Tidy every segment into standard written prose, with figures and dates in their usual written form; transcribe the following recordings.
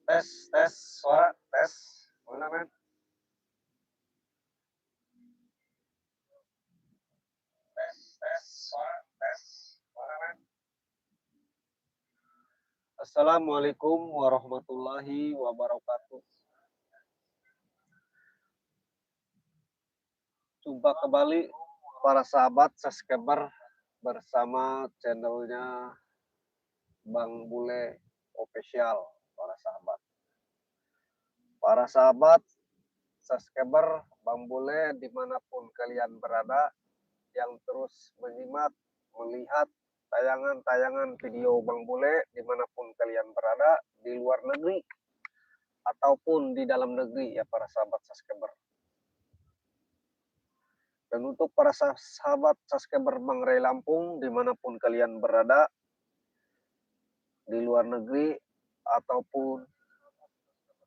Tes, tes, suara, tes. Mana, men? Tes, tes, suara, tes. Mana, men? Assalamualaikum warahmatullahi wabarakatuh. Jumpa kembali para sahabat subscriber bersama channelnya Bang Bule Official, para sahabat. Para sahabat subscriber Bang Bule dimanapun kalian berada, yang terus menyimak, melihat tayangan-tayangan video Bang Bule dimanapun kalian berada, di luar negeri ataupun di dalam negeri ya para sahabat subscriber. Dan untuk para sahabat subscriber Bang Ray Lampung dimanapun kalian berada, di luar negeri ataupun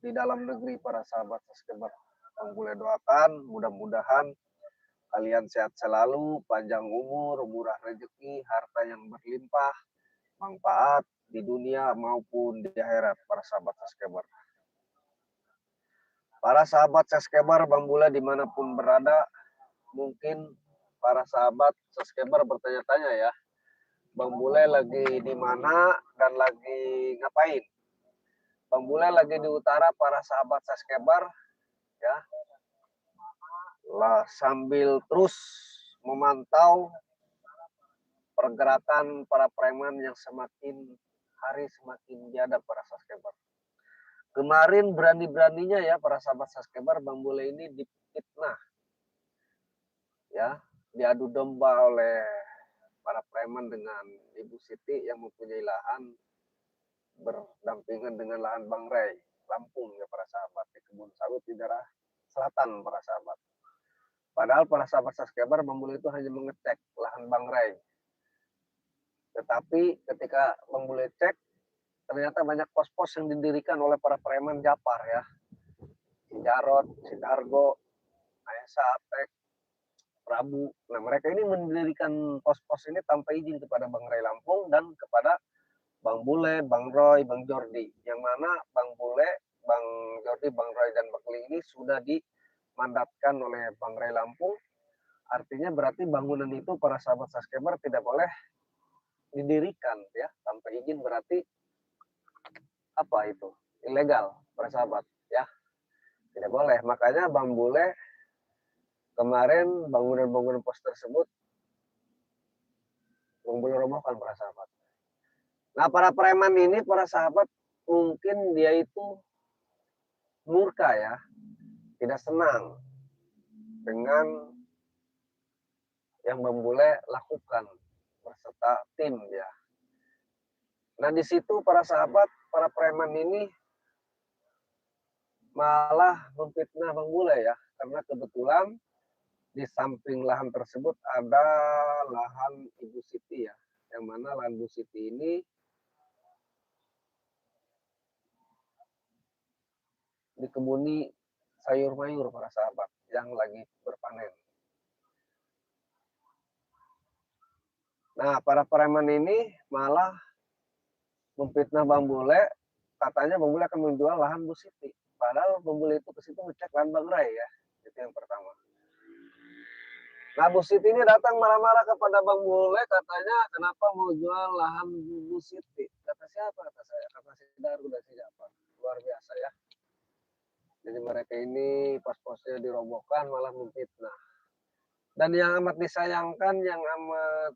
di dalam negeri para sahabat subscriber, Bang Bule doakan mudah-mudahan kalian sehat selalu, panjang umur, murah rezeki, harta yang berlimpah, manfaat di dunia maupun di akhirat para sahabat subscriber. Para sahabat subscriber Bang Bule dimanapun berada, mungkin para sahabat subscriber bertanya-tanya ya, Bang Bule lagi di mana dan lagi ngapain? Bang Bule lagi di utara para sahabat subscriber ya, lah sambil terus memantau pergerakan para preman yang semakin hari semakin biadab para subscriber. Kemarin berani-beraninya ya para sahabat subscriber Bang Bule ini difitnah ya, diadu domba oleh para preman dengan Ibu Siti yang mempunyai lahan berdampingan dengan lahan Bang Ray Lampung ya para sahabat, di kebun sawit di daerah selatan para sahabat. Padahal para sahabat subscriber Bang Bule itu hanya mengecek lahan Bang Ray. Tetapi ketika Bang Bule cek, ternyata banyak pos-pos yang didirikan oleh para preman Japar ya. Si Jarot, si Dargo, Aesa, Atek, Prabu. Nah mereka ini mendirikan pos-pos ini tanpa izin kepada Bang Ray Lampung dan kepada Bang Bule, Bang Roy, Bang Jordi. Yang mana Bang Bule, Bang Jordi, Bang Roy, dan Bang Lee ini sudah dimandatkan oleh Bang Ray Lampung. Artinya berarti bangunan itu para sahabat subscriber tidak boleh didirikan ya tanpa izin, berarti apa itu? Ilegal para sahabat ya. Tidak boleh. Makanya Bang Bule kemarin bangunan-bangunan pos tersebut Bang Bule robohkan para sahabat. Nah para preman ini para sahabat mungkin dia itu murka ya, tidak senang dengan yang Bang Bule lakukan berserta tim ya. Nah di situ para sahabat, para preman ini malah memfitnah Bang Bule ya, karena kebetulan di samping lahan tersebut ada lahan Ibu Siti ya, yang mana lahan Ibu Siti ini dikebuni sayur mayur para sahabat yang lagi berpanen. Nah, para preman ini malah memfitnah Bang Bule, katanya Bang Bule akan menjual lahan Bu Siti. Padahal Bang Bule itu ke situ ngecek lahan Bang Ray ya. Itu yang pertama. Nah, Bu Siti ini datang marah-marah kepada Bang Bule, katanya kenapa mau jual lahan Bu Siti. Kata siapa? Kata saya. Kata si Daru dan si Japar. Luar biasa ya. Jadi mereka ini pos-posnya dirobohkan malah memfitnah. Dan yang amat disayangkan, yang amat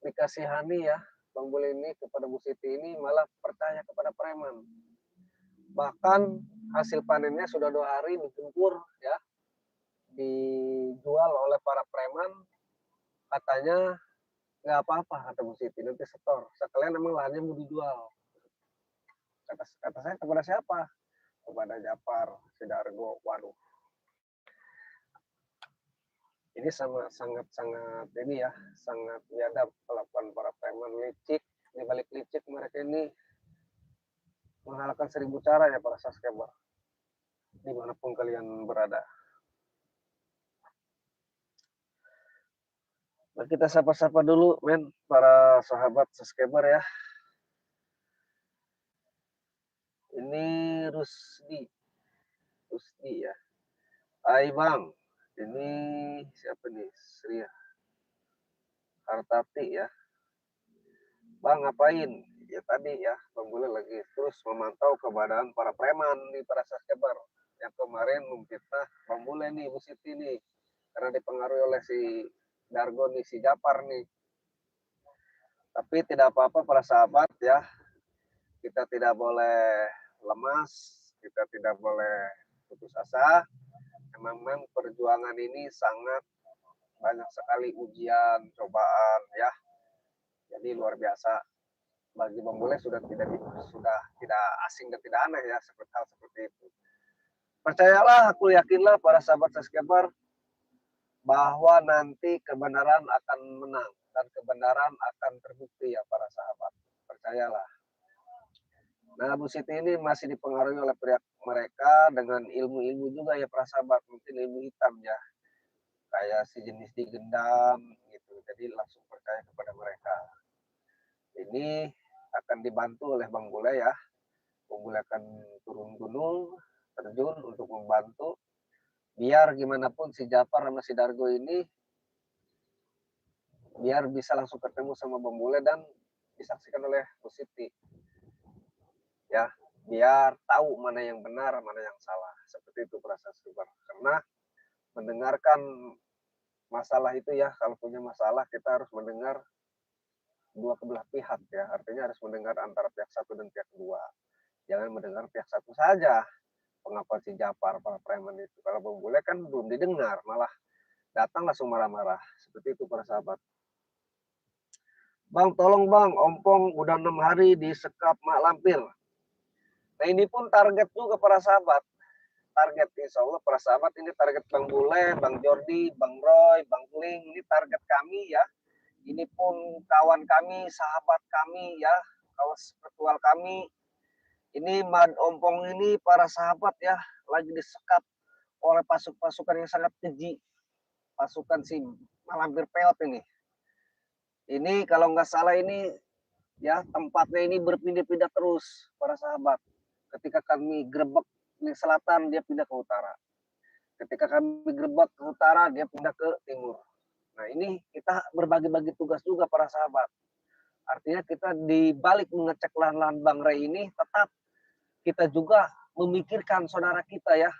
dikasihani ya, Bang Bule ini kepada Bu Siti ini malah percaya kepada preman. Bahkan hasil panennya sudah 2 hari digempur ya, dijual oleh para preman, katanya nggak apa-apa kata Bu Siti, nanti setor. Sekalian emang lahannya mau dijual. Kata saya kepada siapa? Kepada Japar, Sidargo, waduh. Ini sangat ini ya, sangat biadab kelakuan para preman, licik. Di balik licik mereka ini mengalahkan 1000 cara ya para subscriber, dimanapun kalian berada. Nah, kita sapa-sapa dulu men para sahabat subscriber ya. Ini Rusdi ya. Hai Bang, ini siapa nih? Sri Hartati ya. Bang ngapain? Ya tadi ya, Bang Bule lagi terus memantau keberadaan para preman di para Saskebar yang kemarin memfitnah Bang Bule nih, Bu Siti nih, karena dipengaruhi oleh si Dargo nih, si Japar nih. Tapi tidak apa-apa para sahabat ya, kita tidak boleh lemas, kita tidak boleh putus asa. Memang perjuangan ini sangat banyak sekali ujian, cobaan ya. Jadi luar biasa. Bagi Bang Bule sudah tidak asing dan tidak aneh ya seperti hal seperti itu. Percayalah, aku yakinlah para sahabat subscriber bahwa nanti kebenaran akan menang dan kebenaran akan terbukti ya para sahabat. Percayalah. Nah, Bu Siti ini masih dipengaruhi oleh pihak mereka dengan ilmu-ilmu juga ya para sahabat, mungkin ilmu hitam ya, kayak si jenis digendam gitu. Jadi langsung percaya kepada mereka. Ini akan dibantu oleh Bang Bule ya. Bang Bule akan turun gunung, terjun untuk membantu. Biar gimana pun si Japar sama si Dargo ini biar bisa langsung ketemu sama Bang Bule dan disaksikan oleh Bu Siti. Ya, biar tahu mana yang benar, mana yang salah. Seperti itu proses super. Karena mendengarkan masalah itu ya, kalau punya masalah kita harus mendengar dua kebelah pihak ya. Artinya harus mendengar antara pihak satu dan pihak kedua. Jangan mendengar pihak satu saja. Pengakuan si Japar, para preman itu. Kalau Bang Bule kan belum didengar, malah datang langsung marah-marah. Seperti itu para sahabat. Bang, tolong bang, ompong udah 6 hari di sekap Mak Lampir. Nah ini pun target juga para sahabat. Target insya Allah para sahabat ini target Bang Bule, Bang Jordi, Bang Roy, Bang Kling. Ini target kami ya. Ini pun kawan kami, sahabat kami ya, kawan spiritual kami. Ini Mad Ompong ini para sahabat ya, lagi disekap oleh pasukan yang sangat keji. Pasukan si Malampir Peot ini. Ini kalau nggak salah ini ya tempatnya ini berpindah-pindah terus para sahabat. Ketika kami gerebek di selatan dia pindah ke utara. Ketika kami gerebek ke utara dia pindah ke timur. Nah ini kita berbagi-bagi tugas juga para sahabat. Artinya kita di balik mengecek lahan-lahan Bang Ray ini tetap kita juga memikirkan saudara kita ya.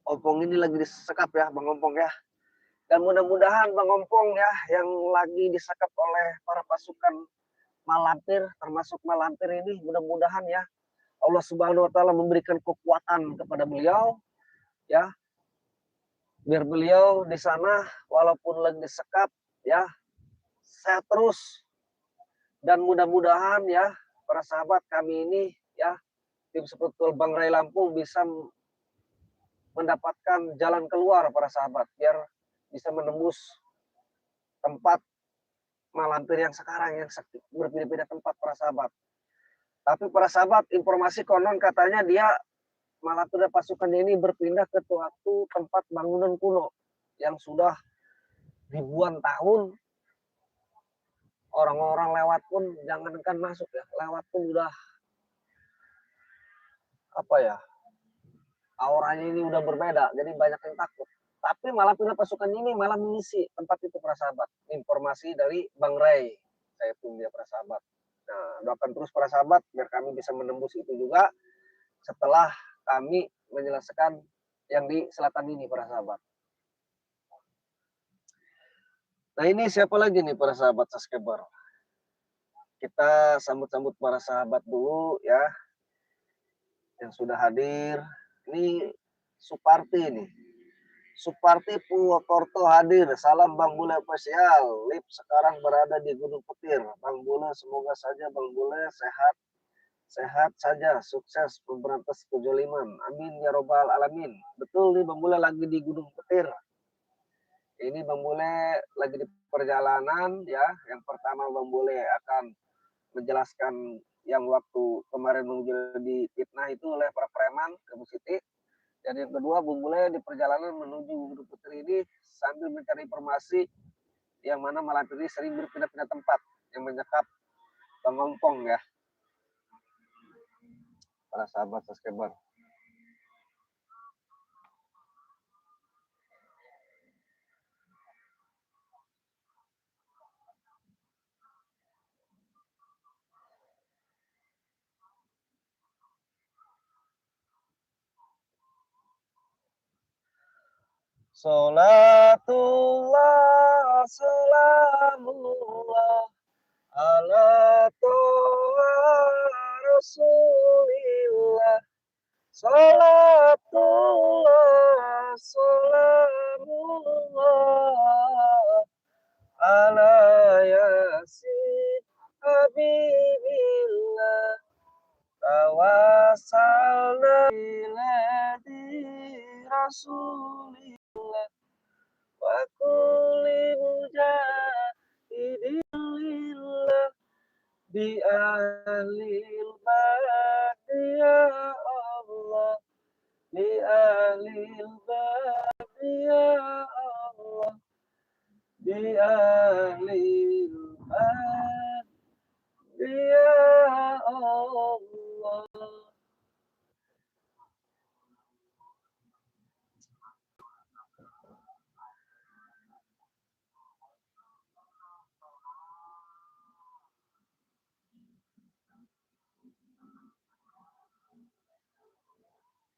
Ompong ini lagi disekap ya Bang Ompong ya. Dan mudah-mudahan Bang Ompong ya yang lagi disekap oleh para pasukan Malampir, termasuk Malampir ini, mudah-mudahan ya Allah Subhanahu wa taala memberikan kekuatan kepada beliau ya. Biar beliau di sana walaupun lagi disekap ya sehat terus dan mudah-mudahan ya para sahabat kami ini ya tim spiritual Bang Ray Lampung bisa mendapatkan jalan keluar para sahabat biar bisa menembus tempat Malampir yang sekarang yang berpindah-pindah tempat para sahabat. Tapi para sahabat informasi konon katanya dia Malampir dan pasukan ini berpindah ke suatu tempat bangunan kuno yang sudah ribuan tahun. Orang-orang lewat pun jangankan masuk ya, lewat pun udah apa ya, auranya ini udah berbeda, jadi banyak yang takut. Tapi malah pindah pasukan ini malah mengisi tempat itu para sahabat. Informasi dari Bang Ray, saya pun dia para sahabat. Nah, doakan terus para sahabat biar kami bisa menembus itu juga setelah kami menyelesaikan yang di selatan ini para sahabat. Nah ini siapa lagi nih para sahabat subscriber? Kita sambut-sambut para sahabat dulu ya yang sudah hadir. Ini Suparti nih. Suparti Purwokerto hadir. Salam Bang Bule spesial. Lip sekarang berada di Gunung Petir. Bang Bule semoga saja Bang Bule sehat saja, sukses memberantas kejoliman. Amin ya robbal alamin. Betul nih Bang Bule lagi di Gunung Petir. Ini Bang Bule lagi di perjalanan ya. Yang pertama Bang Bule akan menjelaskan yang waktu kemarin menjadi fitnah itu oleh para preman ke Bu Siti. Dan yang kedua, Bung Bule di perjalanan menuju Gunung Putri ini sambil mencari informasi yang mana Malampir ini sering berpindah-pindah tempat yang menyekap Bang Ompong ya. para sahabat subscriber. Salatullah, salamullah, ala toha rasulillah. Salatullah, salamullah, ala yasin habibillah. Tawassalna iladi rasulillah. Wa kulli mujahidillah bi ahlil badi ya Allah, bi ahlil badi ya Allah, bi ahlil badi ya Allah.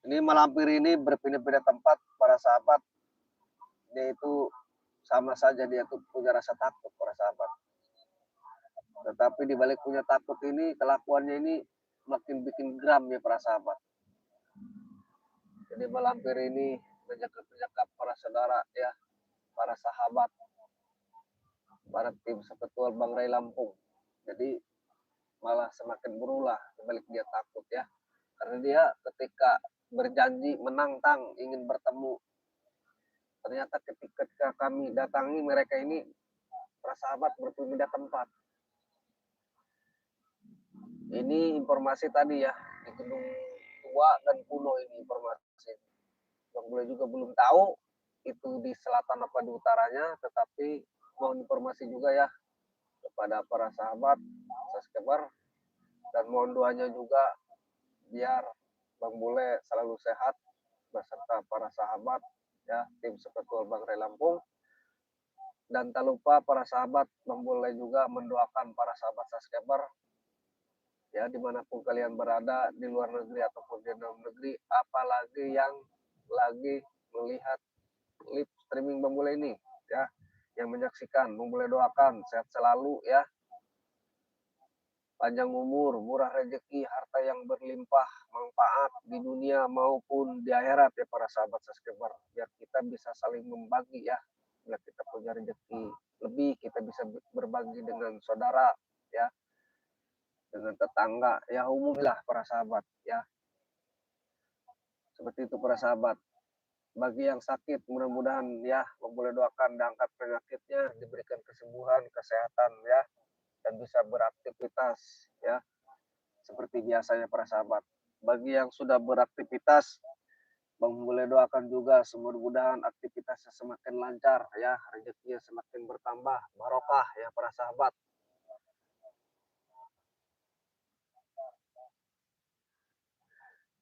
Ini malampir ini berpindah-pindah tempat para sahabat, dia itu sama saja dia tuh punya rasa takut para sahabat. Tetapi di balik punya takut ini, kelakuannya ini makin bikin geram ya para sahabat. Jadi malampir ini menyekap para saudara ya, para sahabat, para tim sepetual Bang Ray Lampung. Jadi malah semakin berulah di balik dia takut ya. Karena dia ketika berjanji menantang ingin bertemu, ternyata ketika kami datangi mereka ini, para sahabat berpindah tempat. Ini informasi tadi ya, di gedung tua dan kuno ini informasi. Bang Bule juga belum tahu itu di selatan apa di utaranya, tetapi mohon informasi juga ya kepada para sahabat subscriber, dan mohon doanya juga biar Bang Bule selalu sehat beserta para sahabat ya, tim sepetual Bang Ray Lampung. Dan tak lupa para sahabat, Bang Bule juga mendoakan para sahabat subscriber ya, dimanapun kalian berada, di luar negeri ataupun di dalam negeri, apalagi yang lagi melihat live streaming Bang Bule ini ya, yang menyaksikan, Bang Bule doakan sehat selalu ya, panjang umur, murah rezeki, harta yang berlimpah, manfaat di dunia maupun di akhirat ya para sahabat subscriber, biar kita bisa saling membagi ya, biar kita punya rezeki lebih, kita bisa berbagi dengan saudara ya, dengan tetangga ya, umumlah para sahabat ya. Seperti itu para sahabat. Bagi yang sakit, mudah-mudahan ya, boleh doakan diangkat penyakitnya, diberikan kesembuhan, kesehatan ya, dan bisa beraktivitas ya seperti biasanya para sahabat. Bagi yang sudah beraktivitas, Bang boleh doakan juga mudah-mudahan aktivitasnya semakin lancar ya, rezekinya semakin bertambah, barokah ya para sahabat.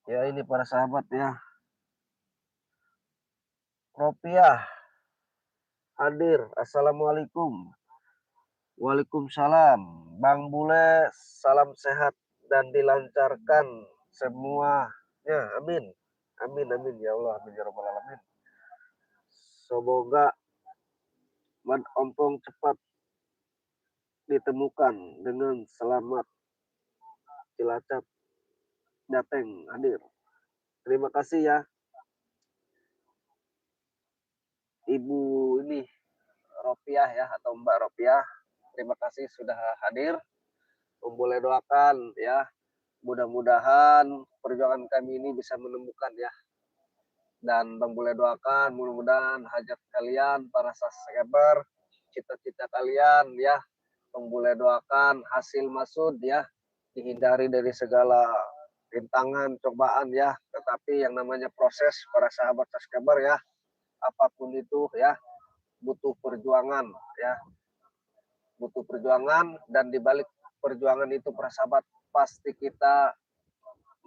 Ya ini para sahabat ya, Ropiah hadir. Assalamualaikum. Waalaikumsalam. Bang Bule, salam sehat dan dilancarkan semuanya. Amin. Amin, amin ya Allah, amin ya rabbal alamin. Semoga Man Ompong cepat ditemukan dengan selamat. Cilacap Dateng hadir. Terima kasih ya Ibu ini Ropiah ya, atau Mbak Ropiah. Terima kasih sudah hadir. Boleh doakan ya, mudah-mudahan perjuangan kami ini bisa menemukan ya, dan Bang boleh doakan mudah-mudahan hajat kalian para subscriber, cita-cita kalian ya, Bang boleh doakan hasil maksud ya, dihindari dari segala rintangan cobaan ya, tetapi yang namanya proses para sahabat subscriber ya, apapun itu ya, butuh perjuangan ya, butuh perjuangan, dan dibalik perjuangan itu para sahabat pasti kita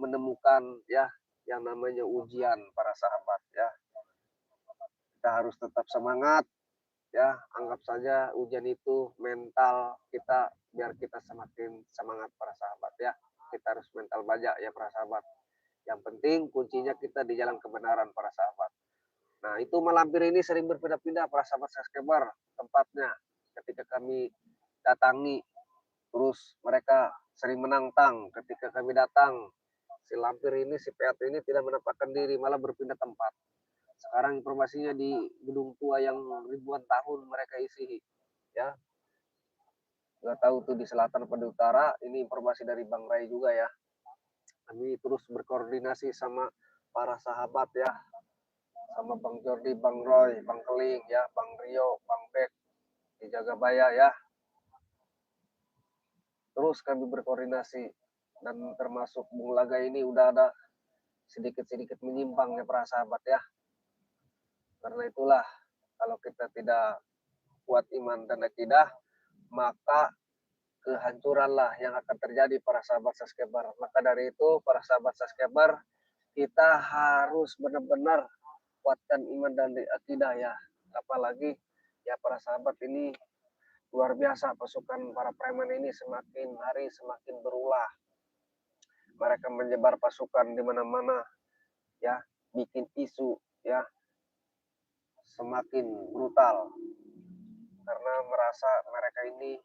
menemukan ya yang namanya ujian para sahabat ya. Kita harus tetap semangat ya, anggap saja ujian itu mental kita biar kita semakin semangat para sahabat ya. Kita harus mental baja ya para sahabat. Yang penting kuncinya kita di jalan kebenaran para sahabat. Nah, itu Malampir ini sering berpindah-pindah para sahabat subscriber tempatnya. Ketika kami datangi, terus mereka sering menantang. Ketika kami datang, si Lampir ini, si PAT ini tidak menempatkan diri, malah berpindah tempat. Sekarang informasinya di gedung tua yang ribuan tahun mereka isi. Ya, nggak tahu tuh di selatan atau di utara. Ini informasi dari Bang Ray juga ya. Kami terus berkoordinasi sama para sahabat ya, sama Bang Jordi, Bang Roy, Bang Keling ya, Bang Rio, Bang Bek di Jagabaya ya. Terus kami berkoordinasi dan termasuk Bung Laga ini udah ada sedikit-sedikit menyimpang ya para sahabat ya. Karena itulah kalau kita tidak kuat iman dan akidah, maka kehancuranlah yang akan terjadi para sahabat subscriber. Maka dari itu para sahabat subscriber, kita harus benar-benar kuatkan iman dan akidah ya. Apalagi ya para sahabat ini luar biasa, pasukan para preman ini semakin hari semakin berulah. Mereka menyebar pasukan di mana-mana ya, bikin isu ya, semakin brutal karena merasa mereka ini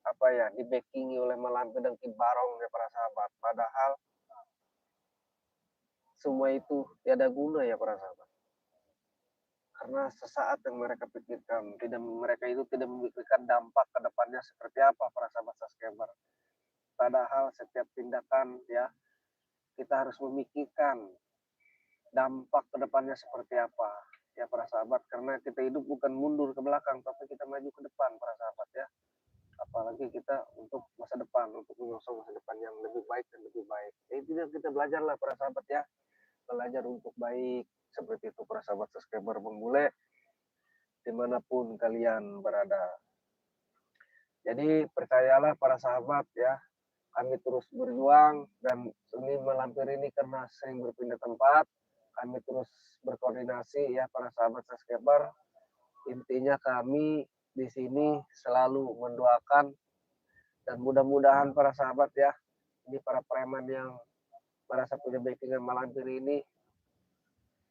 apa ya, di backingi oleh Malampir dan Ki Barong ya para sahabat. Padahal semua itu tiada guna ya para sahabat. Karena sesaat yang mereka pikirkan, mereka itu tidak memikirkan dampak ke depannya seperti apa para sahabat subscriber. Padahal setiap tindakan ya kita harus memikirkan dampak ke depannya seperti apa ya para sahabat, karena kita hidup bukan mundur ke belakang tapi kita maju ke depan para sahabat ya. Apalagi kita untuk masa depan, untuk menyongsong masa depan yang lebih baik dan lebih baik. Intinya kita belajarlah para sahabat ya, belajar untuk baik seperti itu para sahabat subscriber Bang Bule dimanapun kalian berada. Jadi percayalah para sahabat ya, kami terus berjuang dan ini Malampir ini karena sering berpindah tempat, kami terus berkoordinasi ya para sahabat subscriber. Intinya kami di sini selalu mendoakan dan mudah-mudahan para sahabat ya, ini para preman yang merasa punya backingan Malampir ini,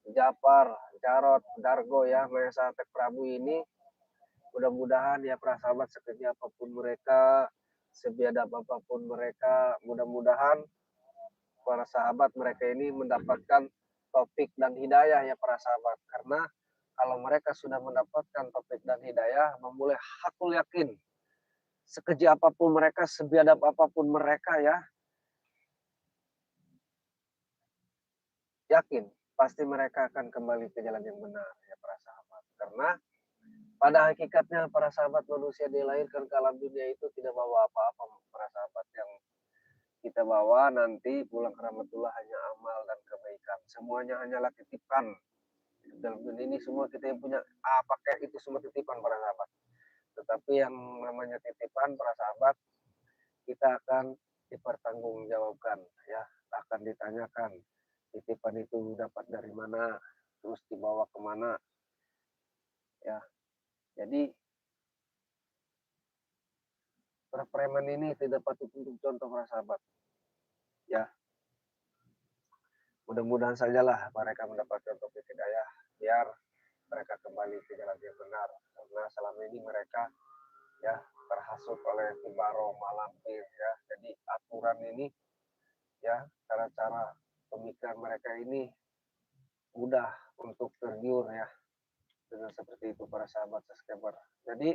Japar, Jarot, Dargo ya, Mahesa Tek Prabu ini, mudah-mudahan ya para sahabat sekecil apapun mereka, sebiadab apapun mereka, mudah-mudahan para sahabat mereka ini mendapatkan topik dan hidayah ya para sahabat. Karena kalau mereka sudah mendapatkan topik dan hidayah, memulai hakul yakin sekeji apapun mereka, sebiadab apapun mereka ya, yakin pasti mereka akan kembali ke jalan yang benar ya para sahabat. Karena pada hakikatnya para sahabat, manusia dilahirkan ke alam dunia itu tidak bawa apa-apa para sahabat. Yang kita bawa nanti pulang ke rahmatullah hanya amal dan kebaikan. Semuanya hanyalah titipan. Dalam dunia ini semua kita yang punya pakai itu semua titipan para sahabat. Tetapi yang namanya titipan para sahabat, kita akan dipertanggungjawabkan ya, akan ditanyakan titipan itu dapat dari mana, terus dibawa kemana ya. Jadi para preman ini tidak patut untuk contoh para sahabat ya. Mudah-mudahan sajalah mereka mendapatkan topik hidayah biar mereka kembali ke jalan yang benar, karena selama ini mereka ya terhasut oleh Kibaro Malampir ya. Jadi aturan ini ya, cara-cara pemikiran mereka ini mudah untuk tergiur ya dengan seperti itu para sahabat subscriber. Jadi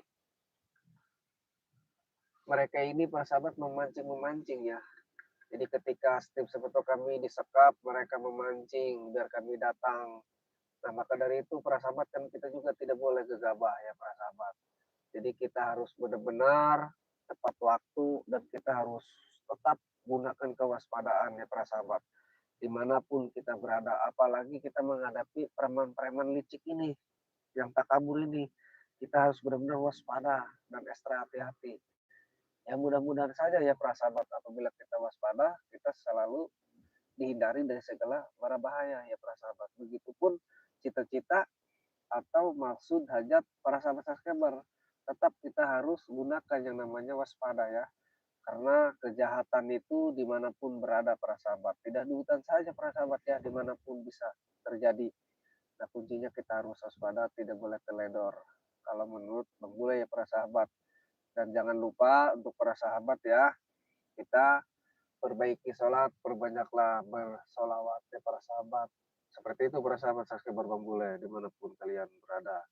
mereka ini para sahabat memancing ya. Jadi ketika tim seperti kami disekap, mereka memancing biar kami datang. Nah maka dari itu para sahabat kan kita juga tidak boleh gegabah ya para sahabat. Jadi kita harus benar-benar tepat waktu dan kita harus tetap gunakan kewaspadaan ya para sahabat. Dimanapun kita berada, apalagi kita menghadapi preman-preman licik ini yang takabur ini, kita harus benar-benar waspada dan ekstra hati-hati. Ya mudah-mudahan saja ya para sahabat, apabila kita waspada, kita selalu dihindari dari segala mara bahaya ya para sahabat. Begitupun cita-cita atau maksud hajat para sahabat subscriber. Tetap kita harus gunakan yang namanya waspada ya. Karena kejahatan itu dimanapun berada para sahabat. Tidak di hutan saja para sahabat ya, dimanapun bisa terjadi. Nah kuncinya kita harus waspada, tidak boleh teledor. Kalau menurut Bang Bule ya para sahabat. Dan jangan lupa untuk para sahabat ya, kita perbaiki sholat, perbanyaklah bersolawat ya para sahabat. Seperti itu para sahabat subscriber Bang Bule, dimanapun kalian berada.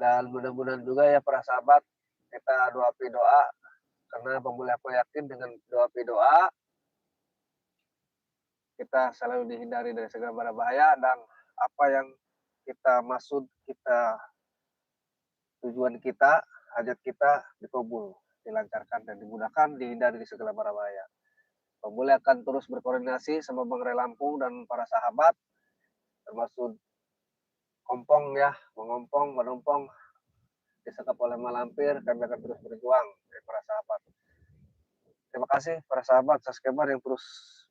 Dan mudah-mudahan juga ya para sahabat, kita doa karena Bang Bule aku yakin dengan doa kita selalu dihindari dari segala bahaya, dan apa yang kita maksud, kita tujuan kita, hajat kita dikabul, dilancarkan dan dimudahkan, dihindari dari segala bahaya. Bang Bule akan terus berkoordinasi sama Bang Ray Lampung dan para sahabat, termasuk Kompong ya, mengompong, menumpong, disekap oleh malampir, kami akan terus berjuang dari para sahabat. Terima kasih para sahabat subscriber yang terus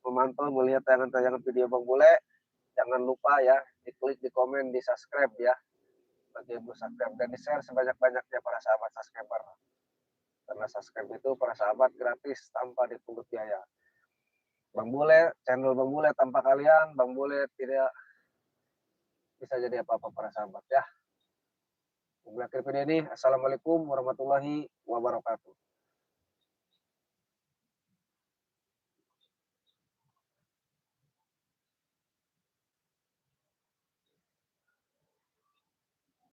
memantau melihat tayangan-tayangan video Bang Bule. Jangan lupa ya, diklik, di komen, di subscribe ya, bagi yang belum subscribe, dan di share sebanyak-banyaknya para sahabat subscriber. Karena subscribe itu para sahabat gratis tanpa dipungut biaya. Bang Bule, channel Bang Bule, tanpa kalian Bang Bule tidak bisa jadi apa-apa para sahabat ya. Bang Bule akhir video ini. Assalamualaikum warahmatullahi wabarakatuh.